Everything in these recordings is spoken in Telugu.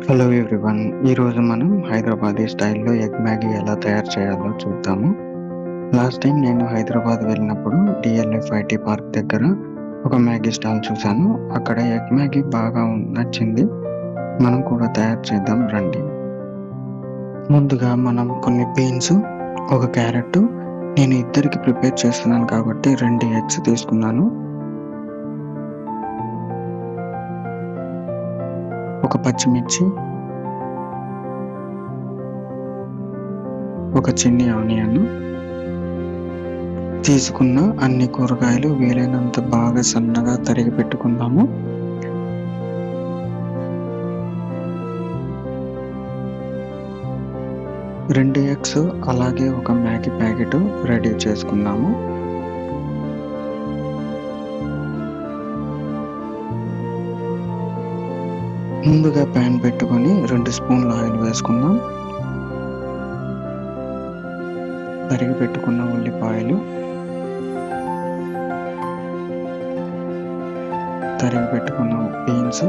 Hello everyone. ఈరోజు మనం హైదరాబాదీ స్టైల్‌లో ఎగ్ మ్యాగీ ఎలా తయారు చేయాలో చూద్దాము. లాస్ట్ టైం నేను హైదరాబాద్ వెళ్ళినప్పుడు డీఎల్ఎఫ్ ఐటీ పార్క్ దగ్గర ఒక మ్యాగీ స్టాల్ చూశాను. అక్కడ ఎగ్ మ్యాగీ బాగా నచ్చింది. మనం కూడా తయారు చేద్దాం రండి. ముందుగా మనం కొన్ని బీన్స్, ఒక క్యారెట్, నేను ఇద్దరికి ప్రిపేర్ చేస్తున్నాను కాబట్టి 2 ఎగ్స్ తీసుకున్నాను. ఒక పచ్చిమిర్చి, ఒక చిన్ని ఆనియన్, తీసుకున్న అన్ని కూరగాయలు వీలైనంత బాగా సన్నగా తరిగి పెట్టుకుందాము. రెండు ఎగ్స్ అలాగే ఒక మ్యాగీ ప్యాకెట్ రెడీ చేసుకుందాము. ముందుగా ప్యాన్ పెట్టుకొని 2 స్పూన్ల ఆయిల్ వేసుకుందాం. తరిగి పెట్టుకున్న ఉల్లిపాయలు, తరిగి పెట్టుకున్న బీన్స్,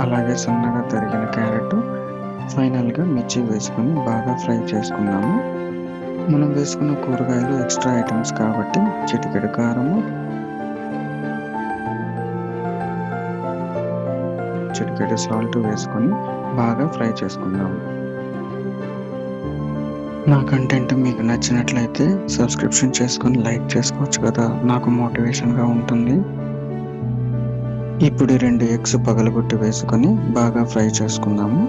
అలాగే సన్నగా తరిగిన క్యారెట్, ఫైనల్గా మిర్చి వేసుకొని బాగా ఫ్రై చేసుకుందాము. మనం వేసుకున్న కూరగాయలు ఎక్స్ట్రా ఐటమ్స్ కాబట్టి చిటికెడు కారము, చిటికెడు సాల్ట్ వేసుకొని బాగా ఫ్రై చేసుకుందాము. నా కంటెంట్ మీకు నచ్చినట్లయితే సబ్స్క్రిప్షన్ చేసుకొని లైక్ చేసుకోవచ్చు కదా, నాకు మోటివేషన్గా ఉంటుంది. ఇప్పుడు 2 ఎగ్స్ పగలగొట్టి వేసుకొని బాగా ఫ్రై చేసుకుందాము.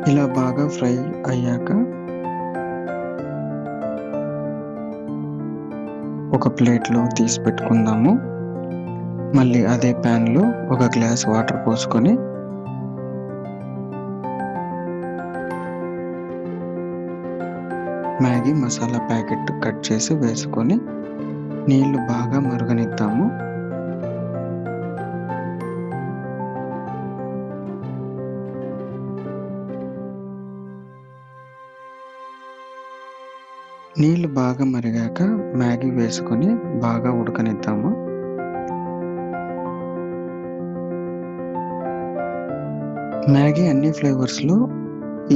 ఇలా బాగా ఫ్రై అయ్యాక ఒక ప్లేట్లో తీసి పెట్టుకుందాము. మళ్ళీ అదే ప్యాన్లో ఒక గ్లాస్ వాటర్ పోసుకొని మ్యాగీ మసాలా ప్యాకెట్ కట్ చేసి వేసుకొని నీళ్లు బాగా మరగనిద్దాము. నీళ్లు బాగా మరిగాక మ్యాగీ వేసుకొని బాగా ఉడకనిద్దాము. మ్యాగీ అన్ని ఫ్లేవర్స్లో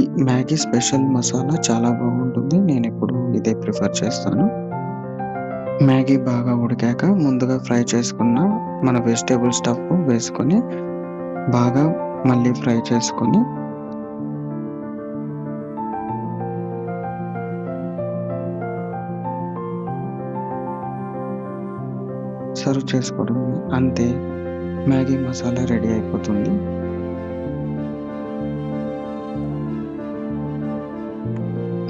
ఈ మ్యాగీ స్పెషల్ మసాలా చాలా బాగుంటుంది. నేను ఎప్పుడు ఇదే ప్రిఫర్ చేస్తాను. మ్యాగీ బాగా ఉడికాక ముందుగా ఫ్రై చేసుకున్న మన వెజిటేబుల్ స్టఫ్ వేసుకొని బాగా మళ్ళీ ఫ్రై చేసుకొని సర్వ్ చేసుకోవడం. అంతే, మ్యాగీ మసాలా రెడీ అయిపోతుంది.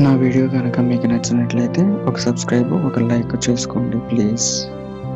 నా వీడియో కనుక మీకు నచ్చినట్లయితే ఒక సబ్స్క్రైబ్, ఒక లైక్ చేసుకోండి ప్లీజ్.